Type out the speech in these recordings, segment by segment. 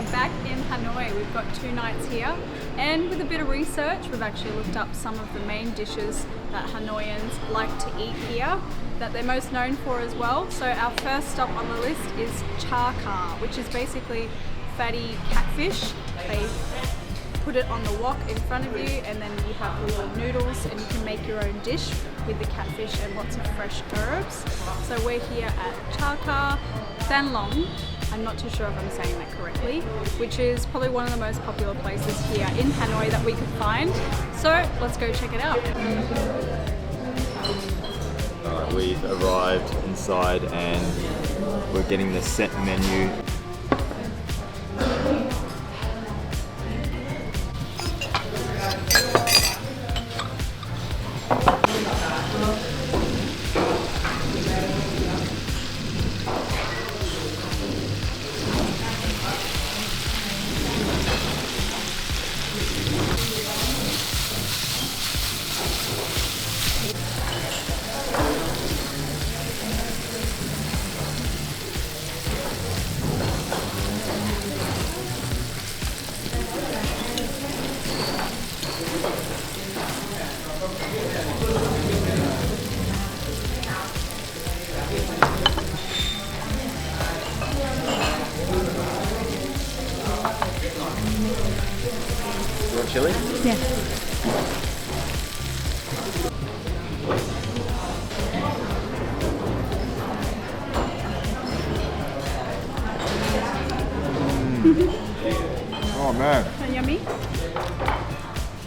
are back in Hanoi. We've got 2 nights here, and with a bit of research we've actually looked up some of the main dishes that Hanoians like to eat here, that they're most known for as well. So our first stop on the list is cha ka, which is basically fatty catfish. They put it on the wok in front of you, and then you have the little noodles, and you can make your own dish with the catfish and lots of fresh herbs. So we're here at Cha Ka San Long. I'm not too sure if I'm saying that correctly, which is probably one of the most popular places here in Hanoi that we could find. So let's go check it out. Alright, we've arrived inside and we're getting the set menu. You want chili? Yeah. Oh man, So yummy?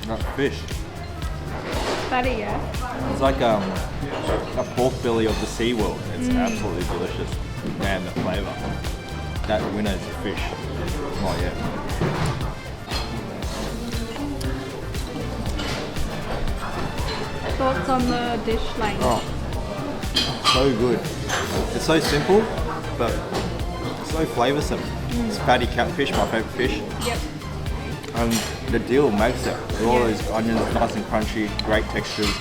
that fish. Fatty, yeah? It's like a pork belly of the sea world. It's absolutely delicious. Man, the flavour. That winner is the fish. Oh yeah. Thoughts on the dish, Lane? Oh, so good. It's so simple, but so flavoursome. It's fatty catfish, my favourite fish. Yep. And the dill makes it. All those onions, nice and crunchy, great textures.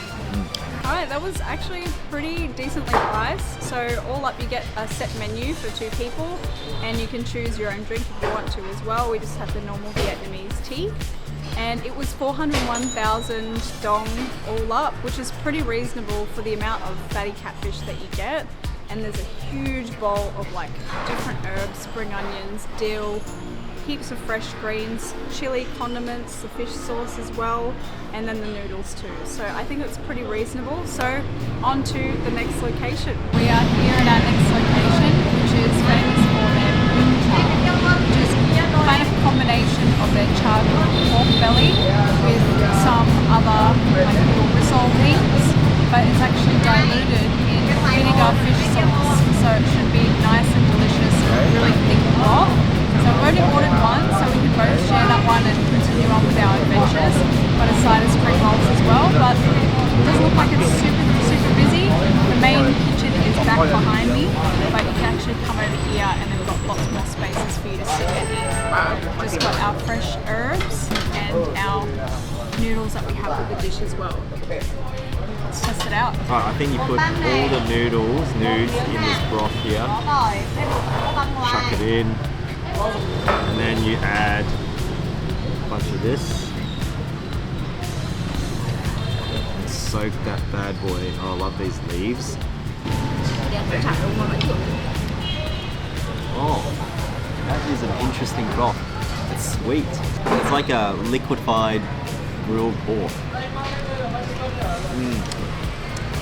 Alright, that was actually pretty decently priced. So all up you get a set menu for 2 people, and you can choose your own drink if you want to as well. We just have the normal Vietnamese tea. And it was 401,000 dong all up, which is pretty reasonable for the amount of fatty catfish that you get. And there's a huge bowl of like different herbs, spring onions, dill, heaps of fresh greens, chili, condiments, the fish sauce as well, and then the noodles too. So I think it's pretty reasonable. So on to the next location. We are here at our next location, which is famous for their Bun Cha, which is kind of a combination of their charred pork belly with some other like little risol things, but it's actually diluted in vinegar fish sauce, so it should be nice and delicious, really thick broth. So I've only ordered one, so we can both share that one and continue on with our adventures. Got a side of spring rolls as well, but it doesn't look like it's super busy. The main kitchen is back behind me, but you can actually come over here and they've got lots more spaces for you to sit and eat. Just got our fresh herbs and our noodles that we have with the dish as well. Let's test it out. Alright, I think you put all the nudes in this broth here. Chuck it in. And then you add a bunch of this. And soak that bad boy. Oh, I love these leaves. Oh, that is an interesting broth. It's sweet. It's like a liquefied grilled pork.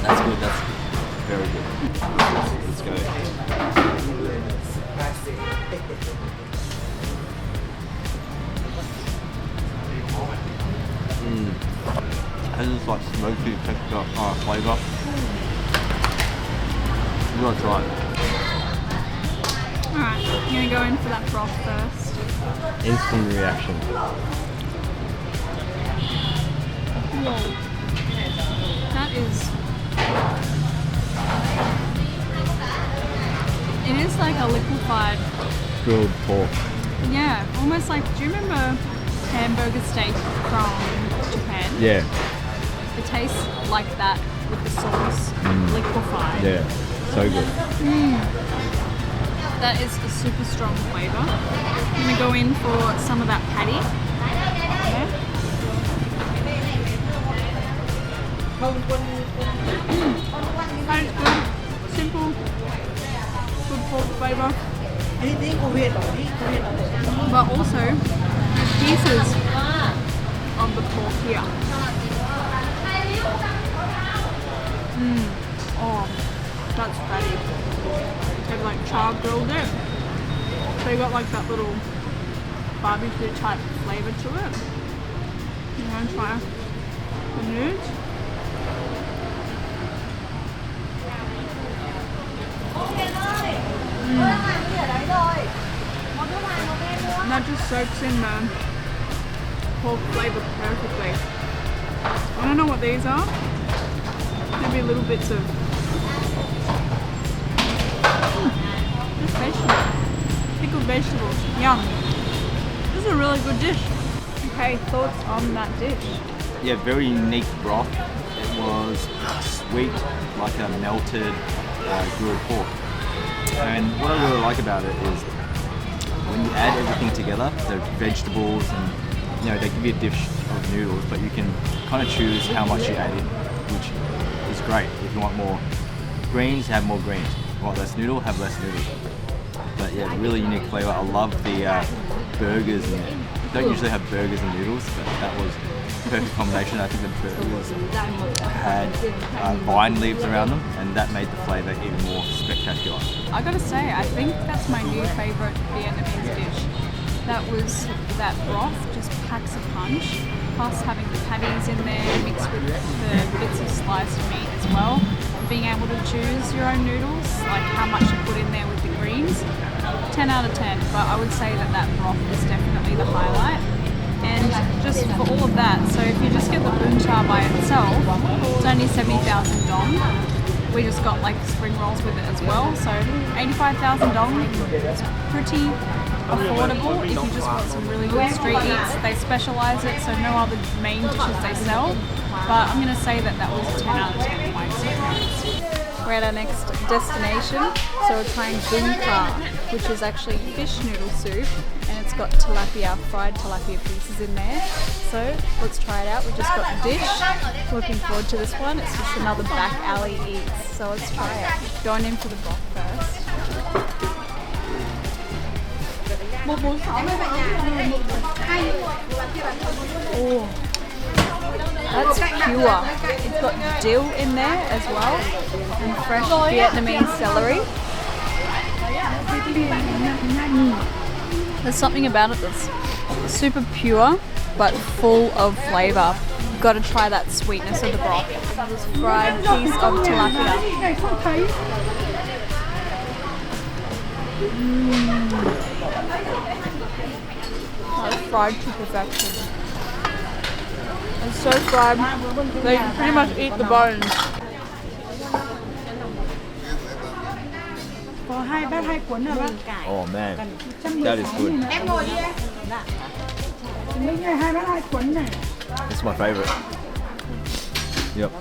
That's good. That's very good. Let's go. And it's like smoky texture, flavour. You gotta try it. Alright, you're gonna go in for that broth first. Instant reaction. Whoa. That is... It is like a liquefied... Grilled pork. Yeah, almost like... Do you remember hamburger steak from Japan? Yeah. It tastes like that with the sauce liquefied. Yeah. So good. That is a super strong flavour. I'm going to go in for some of that patty. That's good. Simple. Good pork flavour. But also the pieces of the pork here. Oh, that's fatty. They've like char grilled it. They got like that little barbecue type flavour to it. I'm going to try the nudes. And that just soaks in the pork flavour perfectly. I don't know what these are. Maybe little bits of just vegetables. Pickled vegetables. Yum. This is a really good dish. Okay, thoughts on that dish? Yeah, very unique broth. It was sweet, like a melted grilled pork. And what I really like about it is when you add everything together, the vegetables and they give you a dish of noodles, but you can kind of choose how much you add in, which is great. If you want more greens, have more greens. If you want less noodle, have less noodles. But yeah, really unique flavour. I love the burgers in there. Don't usually have burgers and noodles, but that was a perfect combination. I think the burgers had vine leaves around them, and that made the flavour even more spectacular. I gotta say, I think that's my new favourite Vietnamese dish. That broth just packs a punch, plus having the patties in there mixed with the bits of sliced meat as well. Being able to choose your own noodles, like how much you put in there with the greens. 10 out of 10, but I would say that broth is definitely the highlight. And just for all of that, so if you just get the Bun Cha by itself, it's only 70,000 dong. We just got like spring rolls with it as well, so 85,000 dong. It's pretty affordable if you just want some really good street eats. They specialise it, so no other main dishes they sell. But I'm going to say that was a 10 out of 10 in my experience. We're at our next destination, so we're trying Bun Cha, which is actually fish noodle soup, and it's got tilapia, fried tilapia pieces in there. So let's try it out. We just got the dish. Looking forward to this one. It's just another back alley eats. So let's try it. Going in for the broth first. Oh, that's pure. It's got dill in there as well, and fresh Vietnamese celery. There's something about it that's super pure, but full of flavour. You've got to try that sweetness of the broth. This fried piece of tilapia. That's fried to perfection. It's so fried, they pretty much eat the bones. Oh man, that is good. It's my favourite. Yep.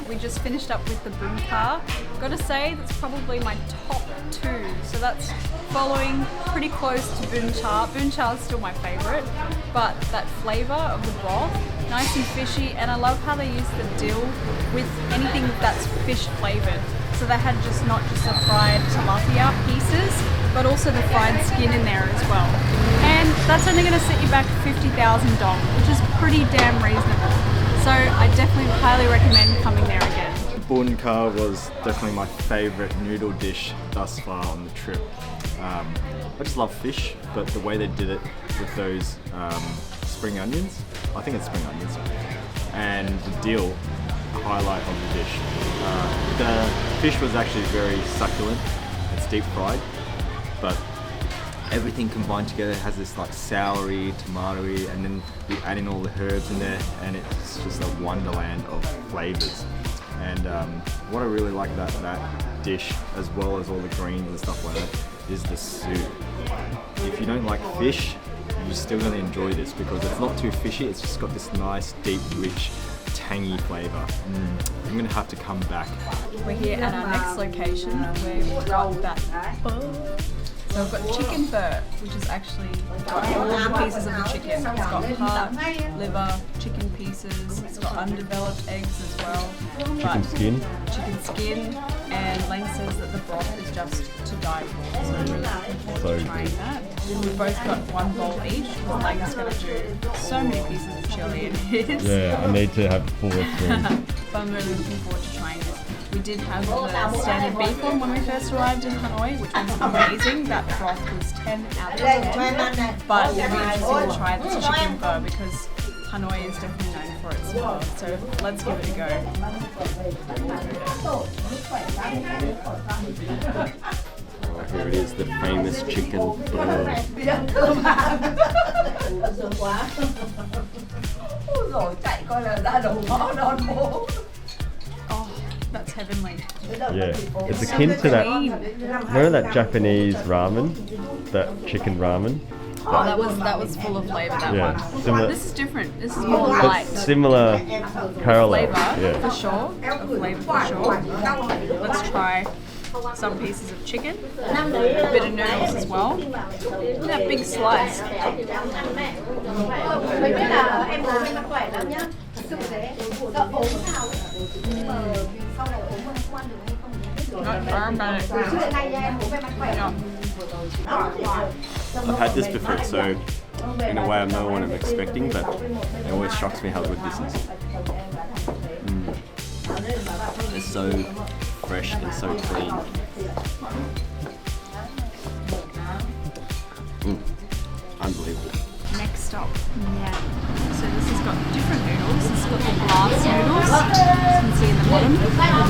We just finished up with the Bun Cha. Gotta say, that's probably my top two. So that's following pretty close to Bun Cha. Bun Cha is still my favourite, but that flavour of the broth, nice and fishy, and I love how they use the dill with anything that's fish flavoured. So they had not just the fried tilapia pieces, but also the fried skin in there as well. And that's only going to set you back 50,000 dong, which is pretty damn reasonable. So I definitely highly recommend coming there again. Bun Cha was definitely my favourite noodle dish thus far on the trip. I just love fish, but the way they did it with those spring onions, I think it's spring onions, and the dill, highlight of the dish. The fish was actually very succulent. It's deep fried, but everything combined together has this like soury, tomatoey, and then you add in all the herbs in there, and it's just a wonderland of flavours. And what I really like about that dish, as well as all the greens and stuff like that, is the soup. If you don't like fish, you're still going to enjoy this because it's not too fishy. It's just got this nice, deep, rich tangy flavour. I'm gonna have to come back. We're here at our next location where we've got that pho. So we've got chicken pho, which is actually got all the pieces of the chicken. It's got heart, liver, chicken pieces. It's got undeveloped eggs as well. Chicken skin. Chicken skin, and Lane says that the broth is just to die for. So we're looking forward to trying that. We've both got one bowl each. Lane's going to do so many pieces of chili in his. Yeah, I need to have 4 spoons. But I'm really looking forward to trying this. We did have the standard beef one when we first arrived in Hanoi, which was amazing. That broth was 10 out of 10. But it'll be interesting to try this chicken pho because Hanoi is definitely known for its pho. So let's give it a go. Here it is, the famous chicken pho. Oh, that's heavenly. Yeah, it's akin to that. Remember that Japanese ramen, that chicken ramen? Oh, that was full of flavour. That Yeah, one. similar. This is different. This is more light. Similar parallel. Flavour Yeah. for sure. A flavour for sure. Let's try some pieces of chicken, a bit of noodles as well. Look at that big slice. Not aromatic. Yeah. I've had this before, so in a way I know what I'm expecting, but it always shocks me how good this is. It's so fresh and so clean. Unbelievable. Next up, yeah. So this has got different noodles. This has got the glass noodles, as you can see in the bottom.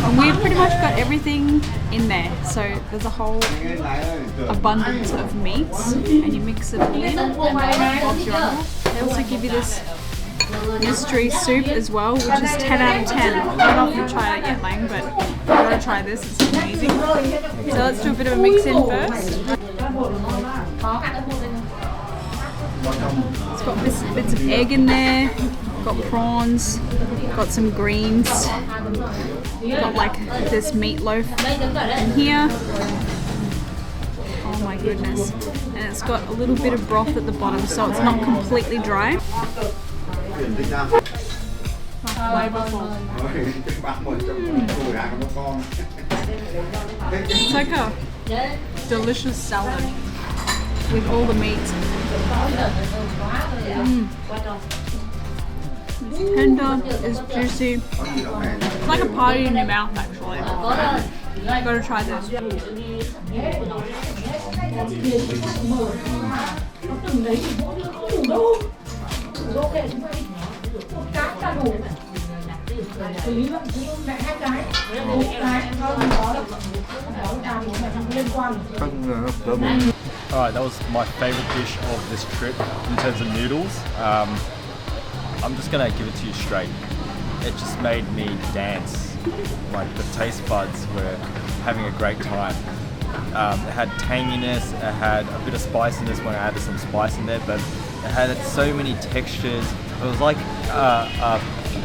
And we've pretty much got everything in there. So there's a whole abundance of meats, and you mix it all in, and that's your noodle. They also give you this mystery soup as well, which is 10 out of 10. I don't know if you've tried it yet, Lang, but you've got to try this. It's amazing. So let's do a bit of a mix in first. It's got bits of egg in there, got prawns, got some greens, got like this meatloaf in here. Oh my goodness. And it's got a little bit of broth at the bottom, so it's not completely dry. Flavourful. It's like a delicious salad with all the meat. It's tender, it's juicy. It's like a party in your mouth actually. You've got to try this. Alright, that was my favourite dish of this trip in terms of noodles. I'm just gonna give it to you straight. It just made me dance. Like the taste buds were having a great time. It had tanginess, it had a bit of spiciness when I added some spice in there, but it had so many textures. It was like an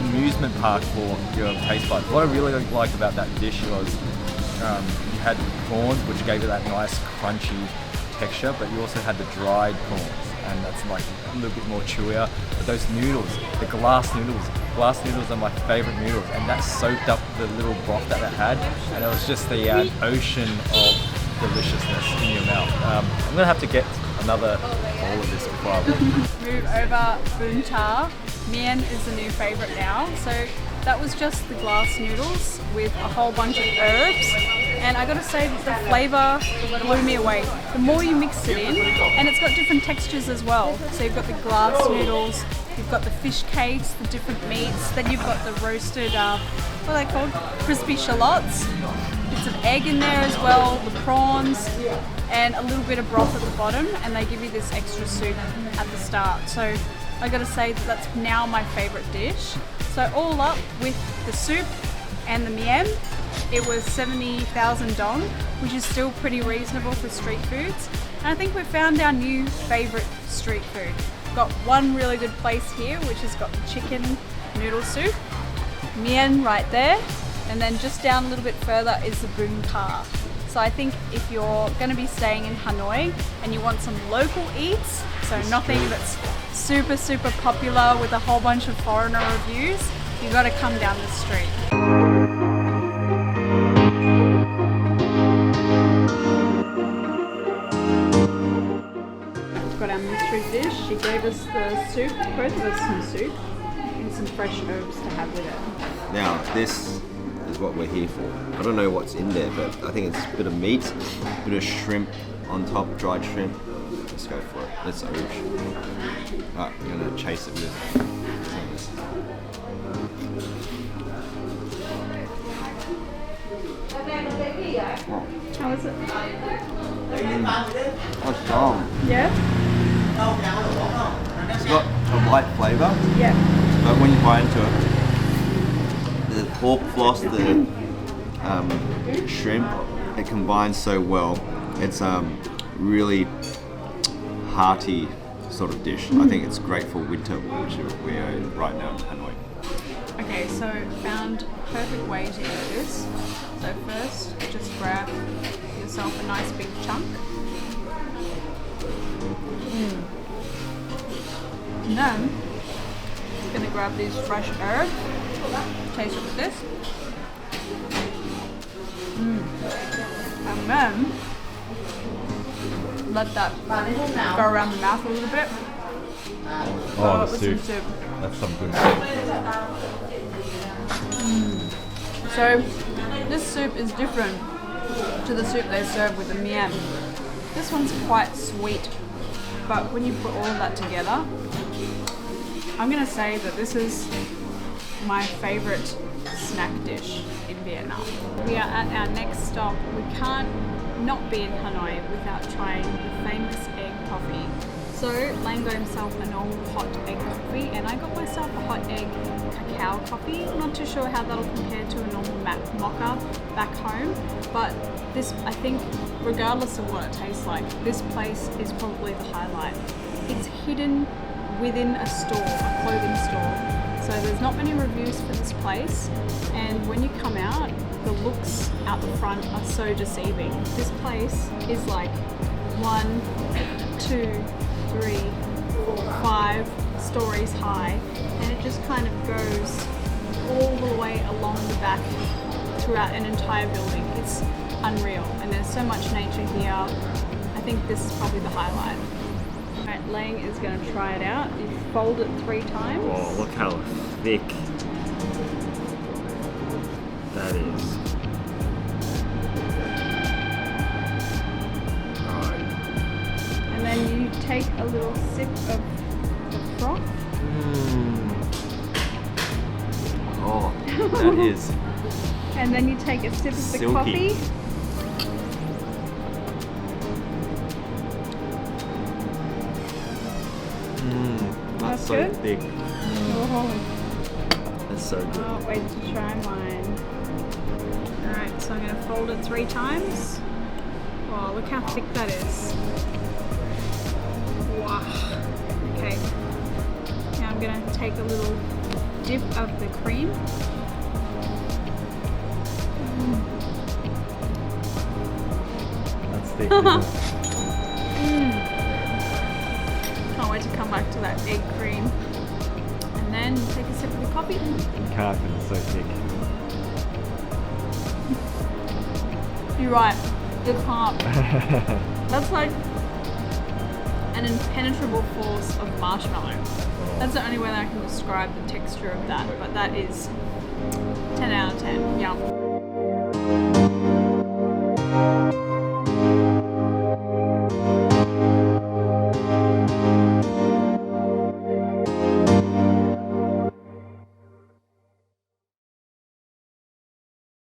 amusement park for your taste buds. What I really liked about that dish was you had prawns, which gave it that nice crunchy texture, but you also had the dried prawns, and that's like a little bit more chewier. But those noodles, the glass noodles are my favourite noodles, and that soaked up the little broth that it had, and it was just the ocean of deliciousness in your mouth. I'm gonna have to get another bowl of this before I leave. Move over Bun Cha. Mien is the new favourite now. So that was just the glass noodles with a whole bunch of herbs. And I gotta say that the flavour blew me away. The more you mix it in, and it's got different textures as well. So you've got the glass noodles, you've got the fish cakes, the different meats, then you've got the roasted, what are they called? Crispy shallots. Bits of egg in there as well, the prawns, and a little bit of broth at the bottom, and they give you this extra soup at the start. So I gotta say that that's now my favourite dish. So all up with the soup and the mien, it was 70,000 dong, which is still pretty reasonable for street foods. And I think we've found our new favourite street food. Got one really good place here, which has got the chicken noodle soup, Mien right there, and then just down a little bit further is the Bun Cha. So I think if you're going to be staying in Hanoi and you want some local eats, so nothing that's super popular with a whole bunch of foreigner reviews, you got to come down the street. We've got our mystery dish. She gave us the soup, both of us some soup, and some fresh herbs to have with it. Now, this is what we're here for. I don't know what's in there, but I think it's a bit of meat, a bit of shrimp on top, dried shrimp. Let's go for it. Let's oosh. Alright, I'm gonna chase it with some of this. How is it? Oh, strong. Yeah? It's got a light flavour, Yeah. but when you bite into it, the pork floss, the shrimp, it combines so well. It's really hearty sort of dish. I think it's great for winter, which we are in right now in Hanoi. Okay, so found a perfect way to eat this. So first, just grab yourself a nice big chunk. And then, I'm gonna grab these fresh herbs. Taste it with this. And then, let that go around the mouth a little bit. Oh, the with soup. some soup. That's some good soup. So this soup is different to the soup they serve with the mien. This one's quite sweet, but when you put all of that together, I'm gonna say that this is my favorite snack dish in Vietnam. We are at our next stop. We can't not be in Hanoi without trying the famous egg coffee. So Lang got himself a normal hot egg coffee, and I got myself a hot egg cacao coffee. I'm not too sure how that'll compare to a normal mocha back home, but this, I think, regardless of what it tastes like, this place is probably the highlight. It's hidden within a store, a clothing store. So there's not many reviews for this place, and when you come out, the looks out the front are so deceiving. This place is like 1, 2, 3, 4, 5 stories high, and it just kind of goes all the way along the back throughout an entire building. It's unreal, and there's so much nature here. I think this is probably the highlight. Alright, Lang is going to try it out. You fold it 3 times. Oh, look how thick that is. And then you take a little sip of the froth. Oh, that is And then you take a sip of the silky coffee. That's so good? thick. Oh, That's so good. can't wait to try mine. Alright, so I'm going to fold it 3 times. Oh, look how thick that is. Wow. Okay. Now I'm going to take a little dip of the cream. That's thick. Can't wait to come back to that egg cream. And then take a sip of the coffee. You can't because it's so thick. You're right, you can't. That's like an impenetrable force of marshmallow. That's the only way that I can describe the texture of that, but that is 10 out of 10. Yum.